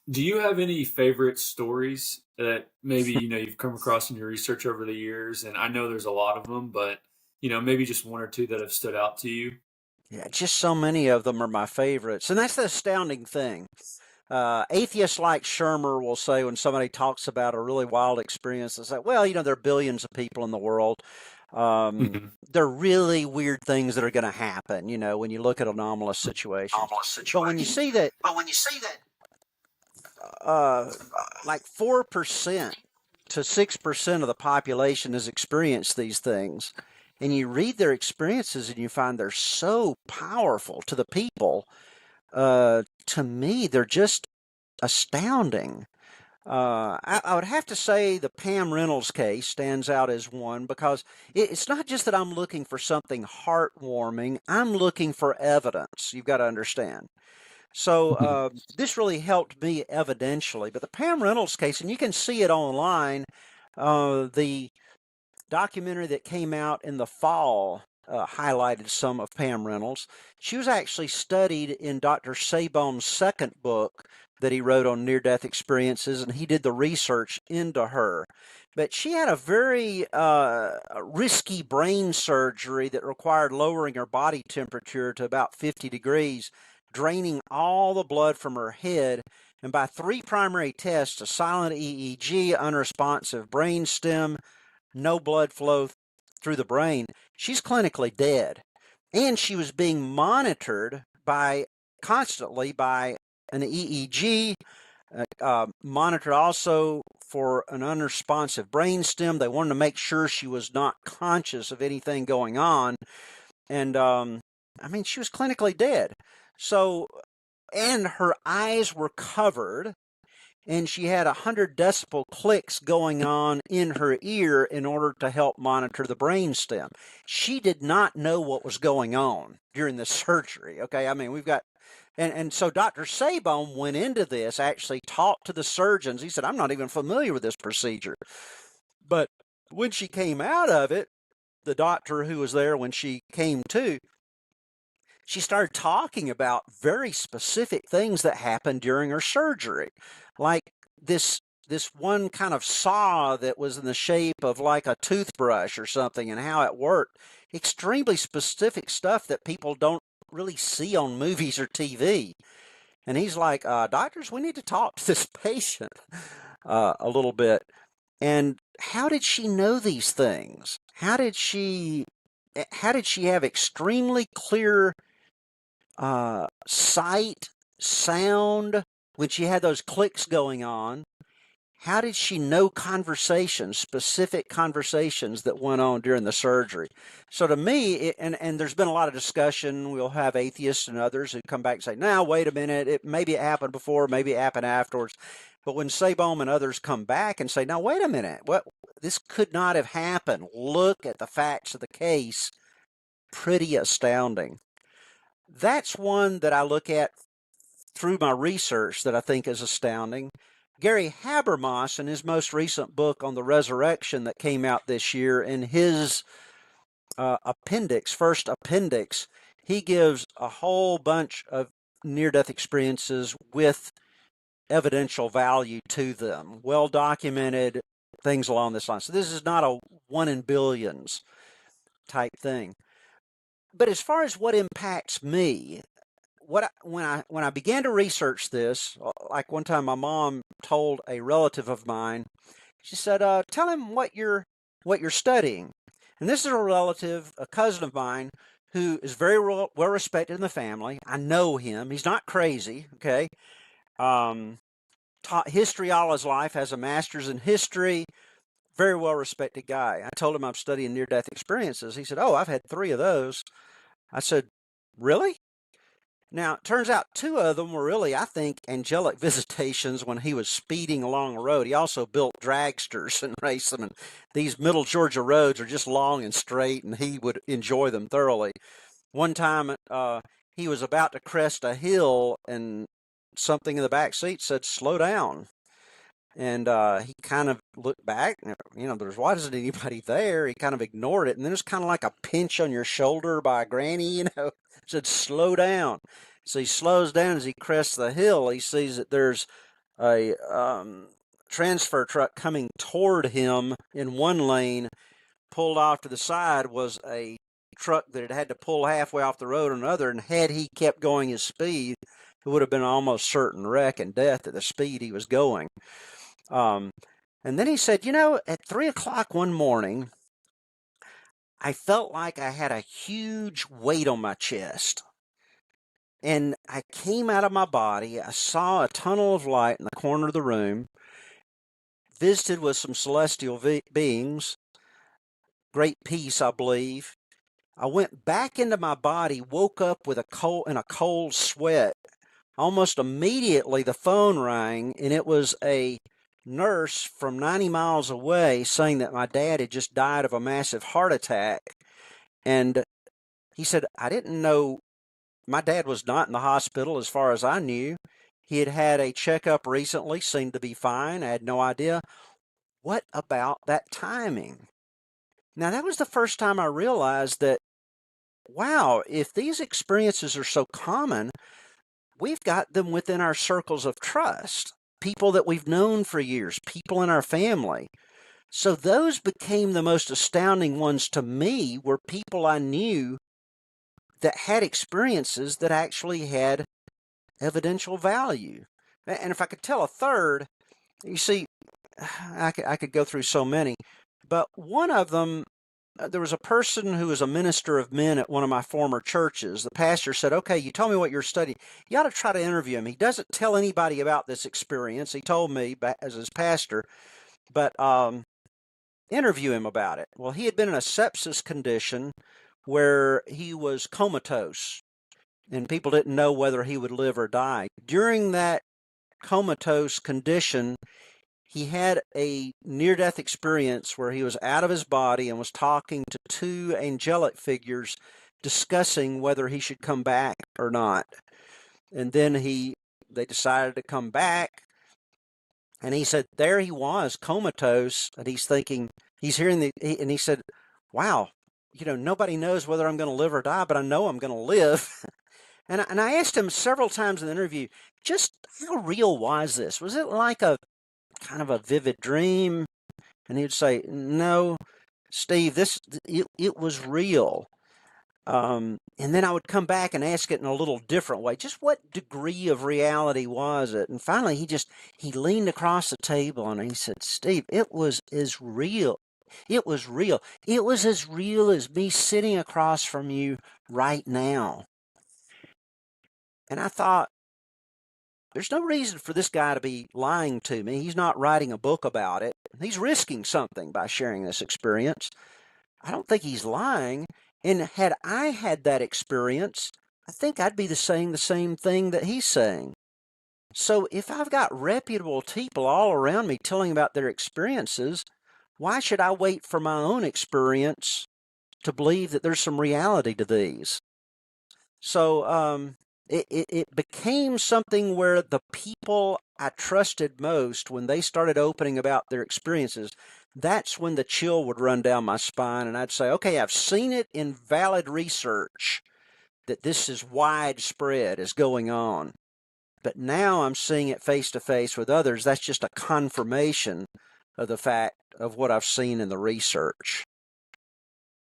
Do you have any favorite stories that maybe, you've come across in your research over the years? And I know there's a lot of them, but, maybe just one or two that have stood out to you? Yeah, just so many of them are my favorites. And that's the astounding thing. Atheists like Shermer will say when somebody talks about a really wild experience, they say, well, there are billions of people in the world. Mhm. There are really weird things that are going to happen, when you look at anomalous situations. Anomalous But when you situations. see that But when you see that, uh, like 4% to 6% of the population has experienced these things, and you read their experiences and you find they're so powerful to the people, to me, they're just astounding. I would have to say the Pam Reynolds case stands out as one because it's not just that I'm looking for something heartwarming, I'm looking for evidence. You've got to understand. So Mhm. this really helped me evidentially. But the Pam Reynolds case, and you can see it online, the documentary that came out in the fall highlighted some of Pam Reynolds. She was actually studied in Dr. Sabone's second book that he wrote on near-death experiences, and he did the research into her. But she had a very risky brain surgery that required lowering her body temperature to about 50 degrees, draining all the blood from her head. And by three primary tests, a silent EEG, unresponsive brain stem, no blood flow through the brain, she's clinically dead. And she was being monitored constantly by an EEG, monitored also for an unresponsive brain stem. They wanted to make sure she was not conscious of anything going on. And she was clinically dead. So, and her eyes were covered, and she had 100 decibel clicks going on in her ear in order to help monitor the brainstem. She did not know what was going on during the surgery. Okay, we've got, and so Dr. Sabone went into this, actually talked to the surgeons. He said, I'm not even familiar with this procedure. But when she came out of it, the doctor who was there when she came to, she started talking about very specific things that happened during her surgery, like this one kind of saw that was in the shape of like a toothbrush or something, and how it worked. Extremely specific stuff that people don't really see on movies or TV. And he's like, doctors, we need to talk to this patient a little bit. And how did she know these things? How did she have extremely clear sight, sound, when she had those clicks going on? How did she know conversations, specific conversations that went on during the surgery? So to me, and there's been a lot of discussion. We'll have atheists and others who come back and say, now, wait a minute, maybe it happened before, maybe it happened afterwards. But when Sabom and others come back and say, now, wait a minute, this could not have happened. Look at the facts of the case. Pretty astounding. That's one that I look at through my research that I think is astounding. Gary Habermas, in his most recent book on the resurrection that came out this year, in his first appendix, he gives a whole bunch of near-death experiences with evidential value to them, well-documented things along this line. So this is not a one in billions type thing. But as far as what impacts me, when I began to research this, like one time my mom told a relative of mine, she said, "Tell him what you're studying." And this is a relative, a cousin of mine, who is very well respected in the family. I know him; he's not crazy. Okay, taught history all his life, has a master's in history. Very well respected guy. I told him I'm studying near death experiences. He said, "Oh, I've had 3 of those." I said, "Really?" Now, it turns out 2 of them were really, I think, angelic visitations when he was speeding along the road. He also built dragsters and raced them, and these middle Georgia roads are just long and straight, and he would enjoy them thoroughly. One time, he was about to crest a hill, and something in the back seat said, "Slow down." And he kind of looked back, why isn't anybody there? He kind of ignored it. And then it's kind of like a pinch on your shoulder by a granny, said, "Slow down." So he slows down as he crests the hill. He sees that there's a transfer truck coming toward him in one lane, pulled off to the side, was a truck that had had to pull halfway off the road on another, and had he kept going his speed, it would have been almost certain wreck and death at the speed he was going. And then he said, at 3 o'clock one morning, I felt like I had a huge weight on my chest. And I came out of my body. I saw a tunnel of light in the corner of the room, visited with some celestial beings, great peace, I believe. I went back into my body, woke up with a cold sweat. Almost immediately the phone rang, and it was a nurse from 90 miles away saying that my dad had just died of a massive heart attack. And he said, I didn't know. My dad was not in the hospital as far as I knew. He had had a checkup recently, seemed to be fine. I had no idea. What about that timing? Now, that was the first time I realized that, wow, if these experiences are so common, we've got them within our circles of trust, people that we've known for years, people in our family. So those became the most astounding ones to me, were people I knew that had experiences that actually had evidential value. And if I could tell a third, you see, I could go through so many, but one of them, there was a person who was a minister of men at one of my former churches. The pastor said, okay, you told me what you're studying. You ought to try to interview him. He doesn't tell anybody about this experience. He told me as his pastor, but interview him about it. Well, he had been in a sepsis condition where he was comatose, and people didn't know whether he would live or die. During that comatose condition, he had a near-death experience where he was out of his body and was talking to two angelic figures discussing whether he should come back or not. And then they decided to come back, and he said there he was, comatose, and he's thinking, and he said, wow, nobody knows whether I'm going to live or die, but I know I'm going to live. And I asked him several times in the interview, just how real was this? Was it like a kind of a vivid dream? And he'd say, no, Steve, it was real. And then I would come back and ask it in a little different way. Just what degree of reality was it? And finally, he leaned across the table and he said, Steve, it was as real. It was real. It was as real as me sitting across from you right now. And I thought, there's no reason for this guy to be lying to me. He's not writing a book about it. He's risking something by sharing this experience. I don't think he's lying. And had I had that experience, I think I'd be saying the same thing that he's saying. So if I've got reputable people all around me telling about their experiences, why should I wait for my own experience to believe that there's some reality to these? So it became something where the people I trusted most, when they started opening about their experiences, that's when the chill would run down my spine, and I'd say, okay, I've seen it in valid research that this is widespread, is going on. But now I'm seeing it face to face with others. That's just a confirmation of the fact of what I've seen in the research.